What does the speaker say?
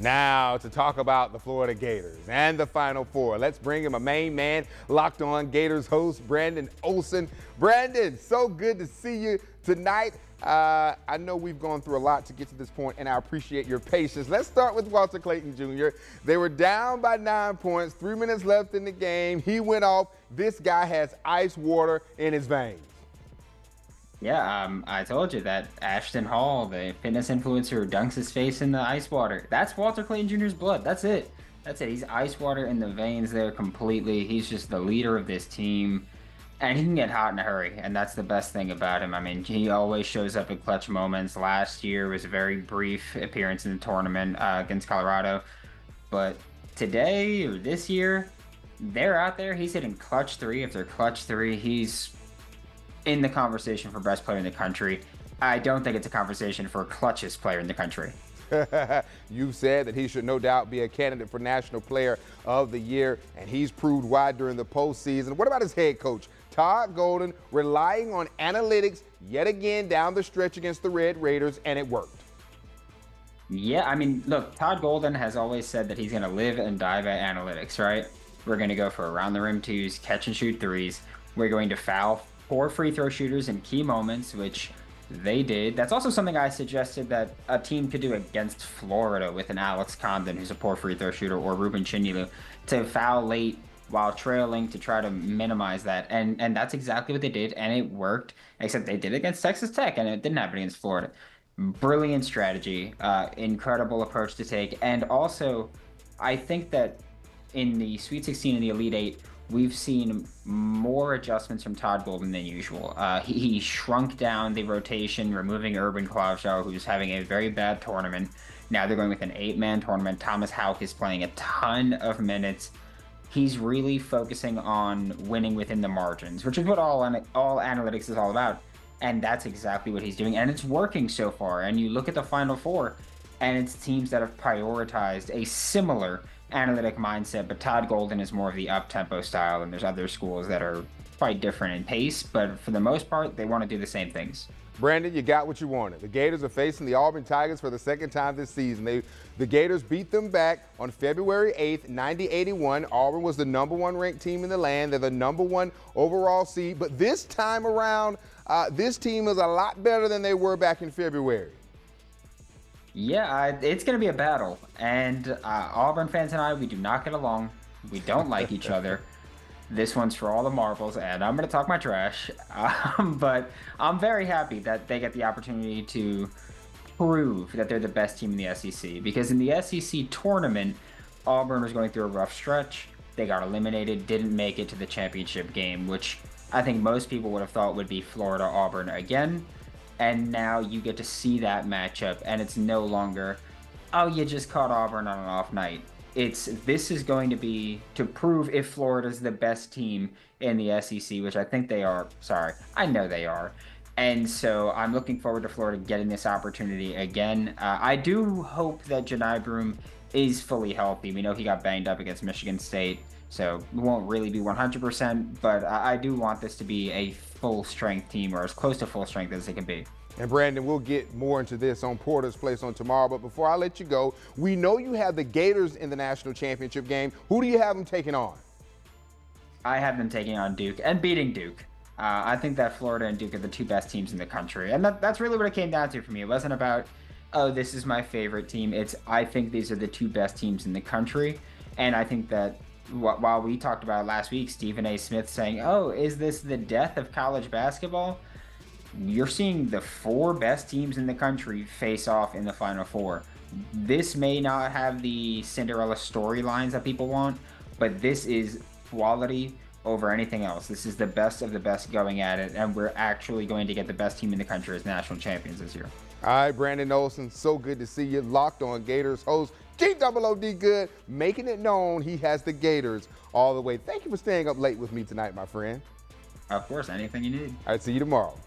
Now to talk about the Florida Gators and the Final Four. Let's bring in my main man, Locked On Gators host, Brandon Olsen. Brandon, so good to see you tonight. I know we've gone through a lot to get to this point, and I appreciate your patience. Let's start with Walter Clayton Jr. They were down by 9 points, 3 minutes left in the game. He went off. This guy has ice water in his veins. Yeah, I told you that Ashton Hall, the fitness influencer who dunks his face in the ice water, that's Walter Clayton Jr.'s blood. That's it. That's it. He's ice water in the veins there completely. He's just the leader of this team, and he can get hot in a hurry, and that's the best thing about him. I mean, he always shows up in clutch moments. Last year was a very brief appearance in the tournament against Colorado, but today or this year, they're out there. He's hitting clutch three after clutch three. He's in the conversation for best player in the country. I don't think it's a conversation for clutchest player in the country. You've said that he should no doubt be a candidate for National Player of the Year, and he's proved why during the postseason. What about his head coach, Todd Golden, relying on analytics yet again down the stretch against the Red Raiders, and it worked? Yeah, I mean, look, Todd Golden has always said that he's going to live and die by analytics, right? We're going to go for around the rim twos, catch and shoot threes. We're going to foul 4 free throw shooters in key moments, which they did. That's also something I suggested that a team could do against Florida with an Alex Condon, who's a poor free throw shooter, or Ruben Chinilu, to foul late while trailing to try to minimize that. And that's exactly what they did, and it worked, except they did it against Texas Tech, and it didn't happen against Florida. Brilliant strategy, incredible approach to take. And also, I think that in the Sweet 16 and the Elite Eight, we've seen more adjustments from Todd Golden than usual. He shrunk down the rotation, removing Urban Klavshaw, who's having a very bad tournament. Now they're going with an 8-man tournament. Thomas Houck is playing a ton of minutes. He's really focusing on winning within the margins, which is what all analytics is all about. And that's exactly what he's doing. And it's working so far. And you look at the Final Four, and it's teams that have prioritized a similar analytic mindset, but Todd Golden is more of the up-tempo style, and there's other schools that are quite different in pace, but for the most part, they want to do the same things. Brandon, you got what you wanted. The Gators are facing the Auburn Tigers for the second time this season. The Gators beat them back on February 8th, 90-81. Auburn was the #1 ranked team in the land. They're the #1 overall seed, but this time around, this team is a lot better than they were back in February. Yeah, it's going to be a battle, and Auburn fans and I, we do not get along. We don't like each other. This one's for all the marbles, and I'm going to talk my trash, but I'm very happy that they get the opportunity to prove that they're the best team in the SEC, because in the SEC tournament, Auburn was going through a rough stretch. They got eliminated, didn't make it to the championship game, which I think most people would have thought would be Florida-Auburn again. And now you get to see that matchup, and it's no longer, oh, you just caught Auburn on an off night. This is going to be to prove if Florida's the best team in the SEC, which I think they are. Sorry, I know they are. And so I'm looking forward to Florida getting this opportunity again. I do hope that Janai Broom is fully healthy. We know he got banged up against Michigan State, so it won't really be 100%, but I do want this to be a full-strength team, or as close to full strength as it can be. And Brandon, we'll get more into this on Porter's Place on tomorrow, but before I let you go, we know you have the Gators in the national championship game. Who do you have them taking on? I have them taking on Duke and beating Duke. I think that Florida and Duke are the two best teams in the country, and that's really what it came down to for me. It wasn't about, oh, this is my favorite team. I think these are the two best teams in the country, and I think that while we talked about last week, Stephen A. Smith saying, oh, is this the death of college basketball? You're seeing the 4 best teams in the country face off in the Final Four. This may not have the Cinderella storylines that people want, but this is quality over anything else. This is the best of the best going at it, and we're actually going to get the best team in the country as national champions this year. All right, Brandon Olsen, so good to see you. Locked On Gators host, G-O-O-D Good, making it known he has the Gators all the way. Thank you for staying up late with me tonight, my friend. Of course, anything you need. All right, see you tomorrow.